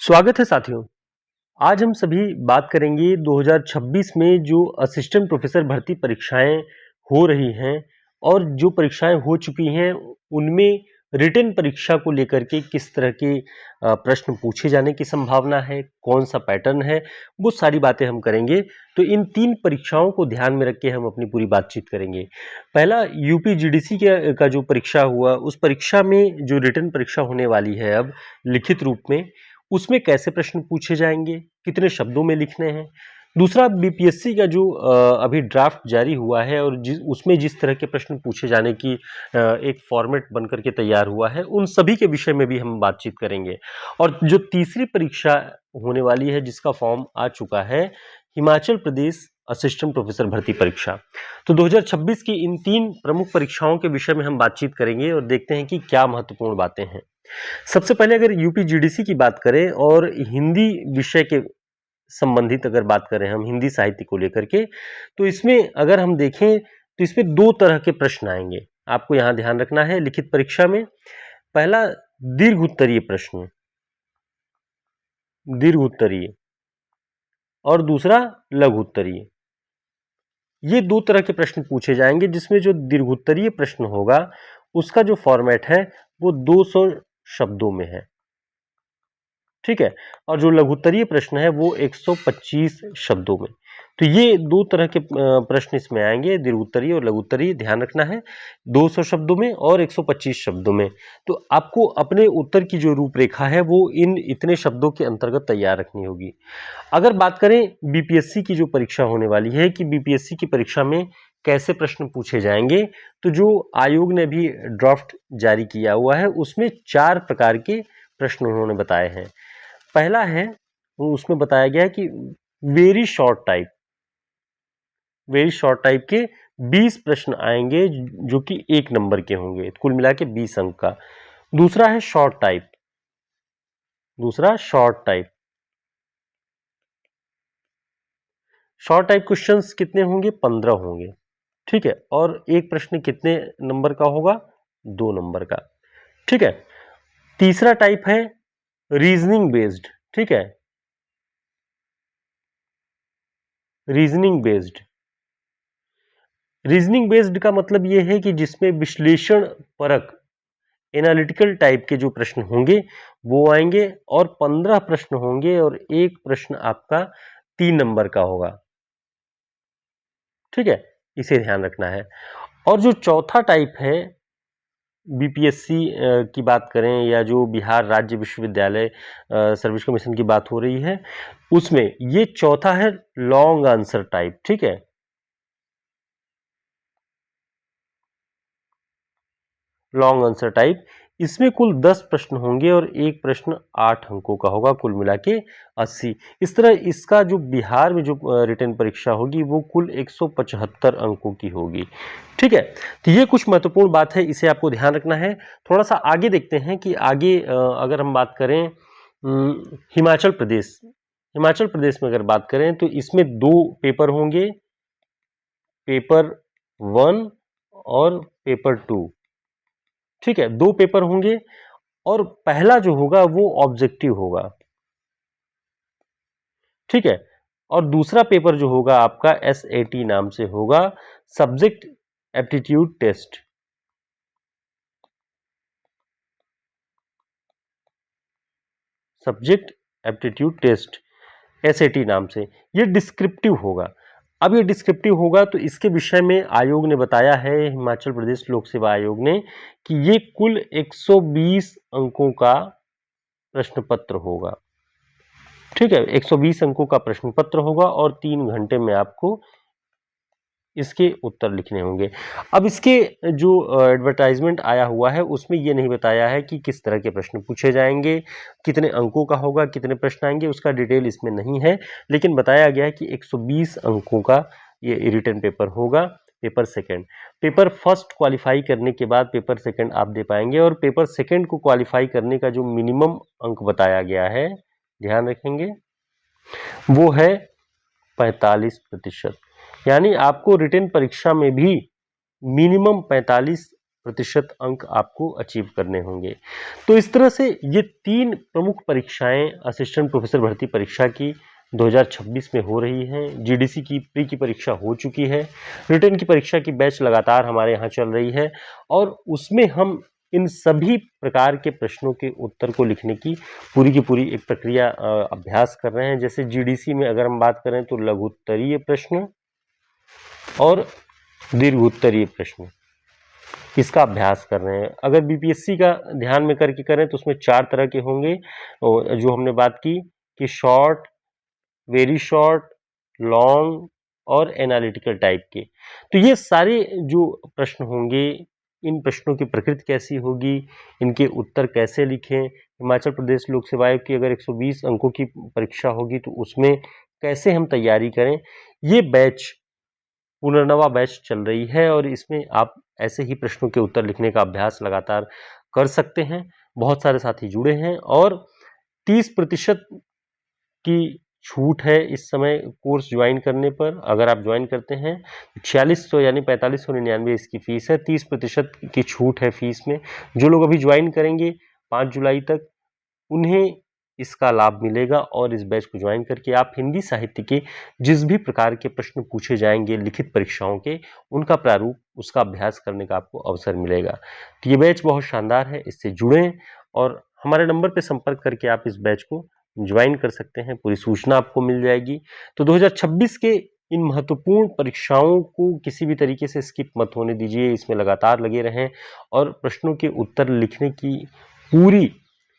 स्वागत है साथियों। आज हम सभी बात करेंगे 2026 में जो असिस्टेंट प्रोफेसर भर्ती परीक्षाएं हो रही हैं और जो परीक्षाएं हो चुकी हैं उनमें रिटन परीक्षा को लेकर के किस तरह के प्रश्न पूछे जाने की संभावना है, कौन सा पैटर्न है, वो सारी बातें हम करेंगे। तो इन तीन परीक्षाओं को ध्यान में रख के हम अपनी पूरी बातचीत करेंगे। पहला यूपी जीडीसी का जो परीक्षा हुआ, उस परीक्षा में जो रिटन परीक्षा होने वाली है अब लिखित रूप में, उसमें कैसे प्रश्न पूछे जाएंगे, कितने शब्दों में लिखने हैं। दूसरा बीपीएससी का जो अभी ड्राफ्ट जारी हुआ है और उसमें जिस तरह के प्रश्न पूछे जाने की एक फॉर्मेट बनकर के तैयार हुआ है, उन सभी के विषय में भी हम बातचीत करेंगे। और जो तीसरी परीक्षा होने वाली है जिसका फॉर्म आ चुका है, हिमाचल प्रदेश असिस्टेंट प्रोफेसर भर्ती परीक्षा। तो 2026 की इन तीन प्रमुख परीक्षाओं के विषय में हम बातचीत करेंगे और देखते हैं कि क्या महत्वपूर्ण बातें हैं। सबसे पहले अगर यूपी जीडीसी की बात करें और हिंदी विषय के संबंधित अगर बात करें हम हिंदी साहित्य को लेकर के, तो इसमें अगर हम देखें तो इसमें दो तरह के प्रश्न आएंगे। आपको यहां ध्यान रखना है लिखित परीक्षा में। पहला दीर्घ उत्तरीय प्रश्न, दीर्घ उत्तरीय, और दूसरा लघु उत्तरीय। ये दो तरह के प्रश्न पूछे जाएंगे जिसमें जो दीर्घ उत्तरीय प्रश्न होगा उसका जो फॉर्मेट है वो 200 शब्दों में है, ठीक है। और जो लघुत्तरीय प्रश्न है वो 125 शब्दों में। तो ये दो तरह के प्रश्न इसमें आएंगे, दीर्घोत्तरीय और लघुत्तरीय। ध्यान रखना है 200 शब्दों में और 125 शब्दों में। तो आपको अपने उत्तर की जो रूपरेखा है वो इन इतने शब्दों के अंतर्गत तैयार रखनी होगी। अगर बात करें बीपीएससी की जो परीक्षा होने वाली है कि बीपीएससी की परीक्षा में कैसे प्रश्न पूछे जाएंगे, तो जो आयोग ने भी ड्राफ्ट जारी किया हुआ है उसमें 4 प्रकार के प्रश्न उन्होंने बताए हैं। पहला है वो उसमें बताया गया है कि very short type, very short type के 20 प्रश्न आएंगे जो कि 1 नंबर के होंगे, कुल मिला के 20 अंक का। दूसरा है शॉर्ट टाइप, दूसरा short type. Short type questions कितने होंगे? 15 होंगे, ठीक है। और एक प्रश्न कितने नंबर का होगा? 2 नंबर का, ठीक है। तीसरा टाइप है रीजनिंग बेस्ड, ठीक है, रीजनिंग बेस्ड। रीजनिंग बेस्ड का मतलब यह है कि जिसमें विश्लेषण परक, एनालिटिकल टाइप के जो प्रश्न होंगे वो आएंगे, और 15 प्रश्न होंगे और एक प्रश्न आपका 3 नंबर का होगा, ठीक है। इसे ध्यान रखना है। और जो चौथा टाइप है बीपीएससी की बात करें या जो बिहार राज्य विश्वविद्यालय सर्विस कमीशन की बात हो रही है, उसमें ये चौथा है लॉन्ग आंसर टाइप, ठीक है। Long answer type. इसमें कुल 10 प्रश्न होंगे और एक प्रश्न 8 अंकों का होगा, कुल मिला के 80। इस तरह इसका जो बिहार में जो रिटन परीक्षा होगी वो कुल 175 अंकों की होगी, ठीक है। तो ये कुछ महत्वपूर्ण बात है, इसे आपको ध्यान रखना है। थोड़ा सा आगे देखते हैं कि आगे अगर हम बात करें हिमाचल प्रदेश, हिमाचल प्रदेश में अगर बात करें तो इसमें 2 पेपर होंगे, पेपर 1 और पेपर 2, ठीक है। 2 पेपर होंगे और पहला जो होगा वो ऑब्जेक्टिव होगा, ठीक है। और दूसरा पेपर जो होगा आपका एसएटी नाम से होगा, subject aptitude test, subject aptitude test, SAT नाम से। ये डिस्क्रिप्टिव होगा। अब ये डिस्क्रिप्टिव होगा तो इसके विषय में आयोग ने बताया है, हिमाचल प्रदेश लोक सेवा आयोग ने, कि ये कुल 120 अंकों का प्रश्न पत्र होगा, ठीक है। 120 अंकों का प्रश्न पत्र होगा और 3 घंटे में आपको इसके उत्तर लिखने होंगे। अब इसके जो एडवर्टाइजमेंट आया हुआ है उसमें ये नहीं बताया है कि किस तरह के प्रश्न पूछे जाएंगे, कितने अंकों का होगा, कितने प्रश्न आएंगे, उसका डिटेल इसमें नहीं है। लेकिन बताया गया है कि 120 अंकों का ये रिटन पेपर होगा। Paper second, paper first qualify करने के बाद पेपर सेकंड आप दे पाएंगे, और पेपर सेकंड को क्वालिफाई करने का जो मिनिमम अंक बताया गया है, ध्यान रखेंगे, वो है 45%। यानी आपको रिटन परीक्षा में भी मिनिमम 45 प्रतिशत अंक आपको अचीव करने होंगे। तो इस तरह से ये 3 प्रमुख परीक्षाएं असिस्टेंट प्रोफेसर भर्ती परीक्षा की 2026 में हो रही हैं। जीडीसी की प्री की परीक्षा हो चुकी है, रिटन की परीक्षा की बैच लगातार हमारे यहाँ चल रही है और उसमें हम इन सभी प्रकार के प्रश्नों के उत्तर को लिखने की पूरी एक प्रक्रिया अभ्यास कर रहे हैं। जैसे जीडीसी में अगर हम बात करें तो लघु उत्तरीय प्रश्न और दीर्घ उत्तरीय प्रश्न, इसका अभ्यास कर रहे हैं। अगर बीपीएससी का ध्यान में करके करें तो उसमें 4 तरह के होंगे, जो हमने बात की कि शॉर्ट, वेरी शॉर्ट, लॉन्ग और एनालिटिकल टाइप के। तो ये सारे जो प्रश्न होंगे, इन प्रश्नों की प्रकृति कैसी होगी, इनके उत्तर कैसे लिखें, हिमाचल प्रदेश लोक सेवा आयोग की अगर 120 अंकों की परीक्षा होगी तो उसमें कैसे हम तैयारी करें, ये बैच पुनर्नवा बैच चल रही है और इसमें आप ऐसे ही प्रश्नों के उत्तर लिखने का अभ्यास लगातार कर सकते हैं। बहुत सारे साथी जुड़े हैं और 30% की छूट है इस समय कोर्स ज्वाइन करने पर। अगर आप ज्वाइन करते हैं 4600 यानी 4599 इसकी फीस है। 30% की छूट है फीस में। जो लोग अभी ज्वाइन करेंगे 5 जुलाई तक, उन्हें इसका लाभ मिलेगा और इस बैच को ज्वाइन करके आप हिंदी साहित्य के जिस भी प्रकार के प्रश्न पूछे जाएंगे लिखित परीक्षाओं के, उनका प्रारूप, उसका अभ्यास करने का आपको अवसर मिलेगा। तो ये बैच बहुत शानदार है, इससे जुड़ें और हमारे नंबर पर संपर्क करके आप इस बैच को ज्वाइन कर सकते हैं। पूरी सूचना आपको मिल जाएगी। तो 2026 के इन महत्वपूर्ण परीक्षाओं को किसी भी तरीके से स्किप मत होने दीजिए, इसमें लगातार लगे रहें और प्रश्नों के उत्तर लिखने की पूरी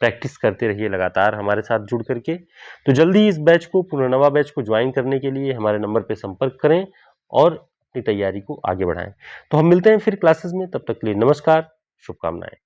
प्रैक्टिस करते रहिए लगातार हमारे साथ जुड़ करके। तो जल्दी इस बैच को, पुनर्नवा बैच को ज्वाइन करने के लिए हमारे नंबर पर संपर्क करें और अपनी तैयारी को आगे बढ़ाएं। तो हम मिलते हैं फिर क्लासेस में, तब तक के लिए नमस्कार, शुभकामनाएं।